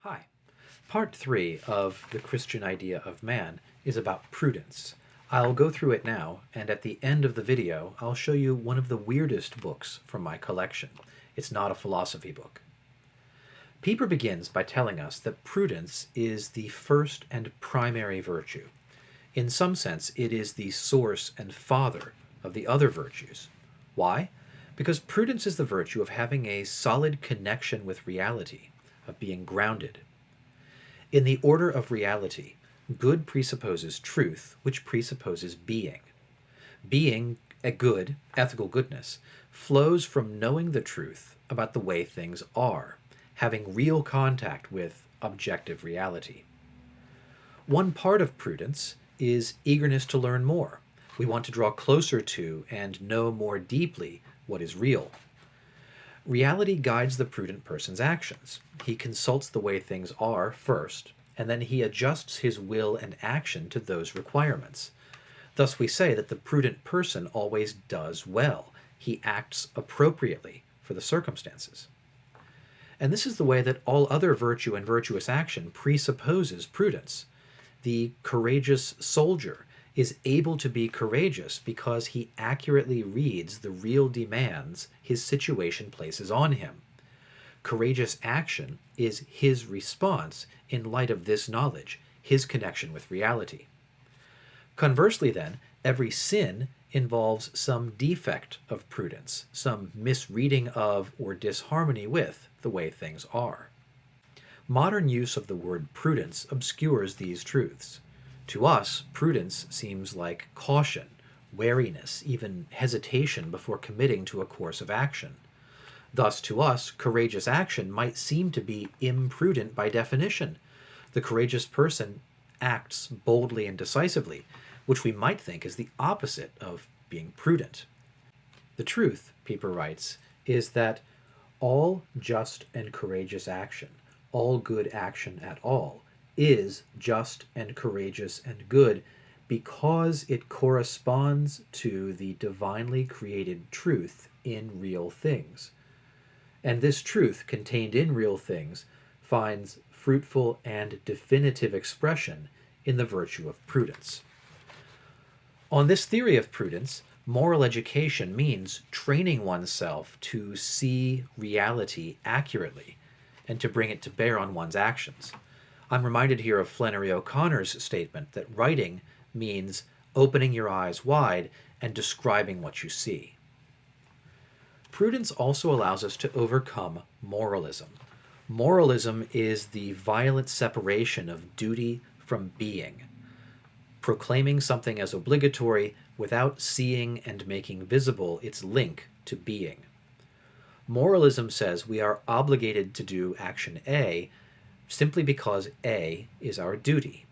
Hi. Part 3 of The Christian Idea of Man is about prudence. I'll go through it now, and at the end of the video, I'll show you one of the weirdest books from my collection. It's not a philosophy book. Pieper begins by telling us that prudence is the first and primary virtue. In some sense, it is the source and father of the other virtues. Why? Because prudence is the virtue of having a solid connection with reality, of being grounded. In the order of reality, good presupposes truth, which presupposes being. Being, a good, ethical goodness, flows from knowing the truth about the way things are, having real contact with objective reality. One part of prudence is eagerness to learn more. We want to draw closer to and know more deeply what is real. Reality guides the prudent person's actions. He consults the way things are first, and then he adjusts his will and action to those requirements. Thus we say that the prudent person always does well. He acts appropriately for the circumstances. And this is the way that all other virtue and virtuous action presupposes prudence. The courageous soldier is able to be courageous because he accurately reads the real demands his situation places on him. Courageous action is his response in light of this knowledge, his connection with reality. Conversely, then, every sin involves some defect of prudence, some misreading of or disharmony with the way things are. Modern use of the word prudence obscures these truths. To us, prudence seems like caution, wariness, even hesitation before committing to a course of action. Thus, to us, courageous action might seem to be imprudent by definition. The courageous person acts boldly and decisively, which we might think is the opposite of being prudent. The truth, Pieper writes, is that all just and courageous action, all good action at all, is just and courageous and good because it corresponds to the divinely created truth in real things. And this truth contained in real things finds fruitful and definitive expression in the virtue of prudence. On this theory of prudence, moral education means training oneself to see reality accurately and to bring it to bear on one's actions. I'm reminded here of Flannery O'Connor's statement that writing means opening your eyes wide and describing what you see. Prudence also allows us to overcome moralism. Moralism is the violent separation of duty from being, proclaiming something as obligatory without seeing and making visible its link to being. Moralism says we are obligated to do action A simply because A is our duty.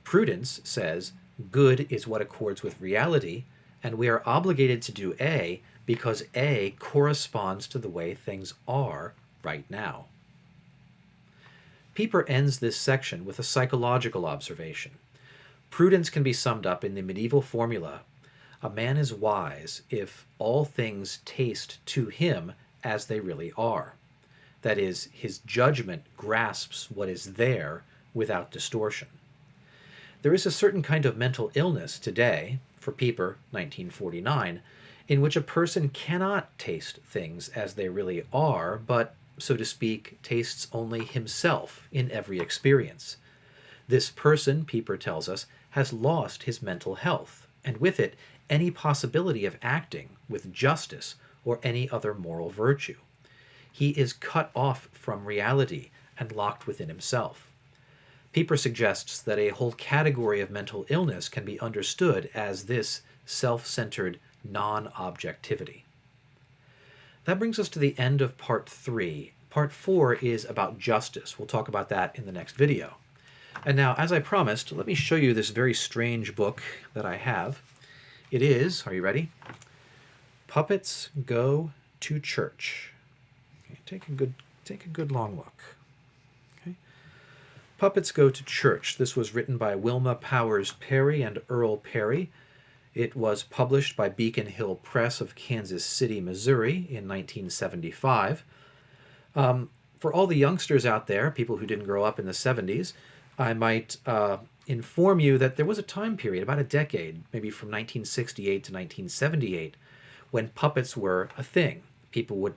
Prudence says good is what accords with reality, and we are obligated to do A because A corresponds to the way things are right now. Pieper ends this section with a psychological observation. Prudence can be summed up in the medieval formula, a man is wise if all things taste to him as they really are. That is, his judgment grasps what is there without distortion. There is a certain kind of mental illness today, for Pieper, 1949, in which a person cannot taste things as they really are, but, so to speak, tastes only himself in every experience. This person, Pieper tells us, has lost his mental health, and with it, any possibility of acting with justice or any other moral virtue. He is cut off from reality and locked within himself. Pieper suggests that a whole category of mental illness can be understood as this self-centered non-objectivity. That brings us to the end of part 3. Part 4 is about justice. We'll talk about that in the next video. And now, as I promised, let me show you this very strange book that I have. It is, are you ready? Puppets Go to Church. Okay, take a good long look. Okay. Puppets Go to Church. This was written by Wilma Powers Perry and Earl Perry. It was published by Beacon Hill Press of Kansas City, Missouri in 1975. For all the youngsters out there, people who didn't grow up in the 70s, I might inform you that there was a time period, about a decade, maybe from 1968 to 1978, when puppets were a thing. People would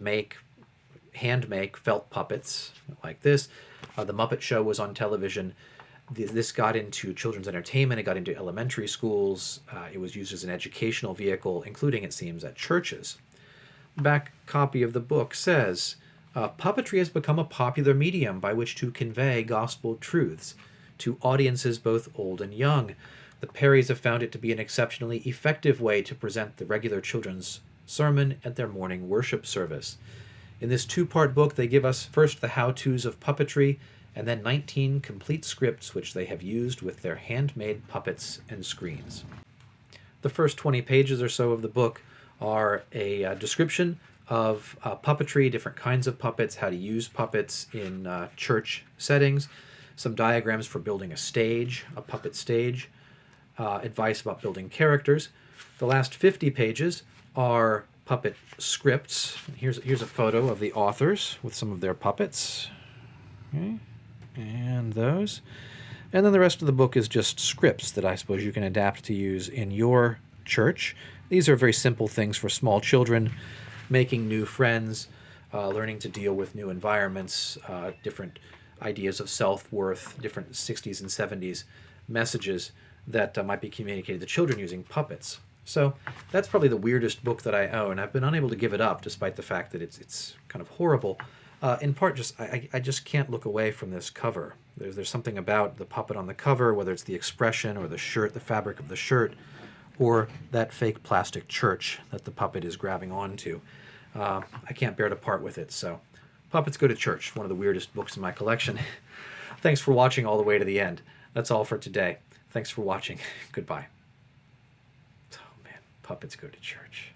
hand make felt puppets like this. The Muppet Show was on television. This got into children's entertainment. It got into elementary schools. It was used as an educational vehicle, including, it seems, at churches. Back copy of the book says, puppetry has become a popular medium by which to convey gospel truths to audiences both old and young. The Perrys have found it to be an exceptionally effective way to present the regular children's sermon at their morning worship service. In this two-part book, they give us first the how-tos of puppetry, and then 19 complete scripts which they have used with their handmade puppets and screens. The first 20 pages or so of the book are a description of puppetry, different kinds of puppets, how to use puppets in church settings, some diagrams for building a stage, a puppet stage, advice about building characters. The last 50 pages are puppet scripts. Here's a photo of the authors with some of their puppets. Okay. And those. And then the rest of the book is just scripts that I suppose you can adapt to use in your church. These are very simple things for small children, making new friends, learning to deal with new environments, different ideas of self-worth, different 60s and 70s messages that might be communicated to children using puppets. So that's probably the weirdest book that I own. I've been unable to give it up despite the fact that it's kind of horrible. In part, I just can't look away from this cover. There's something about the puppet on the cover, whether it's the expression or the shirt, the fabric of the shirt, or that fake plastic church that the puppet is grabbing onto. I can't bear to part with it, so Puppets Go to Church, one of the weirdest books in my collection. Thanks for watching all the way to the end. That's all for today. Thanks for watching. Goodbye. Oh man, Puppets Go to Church.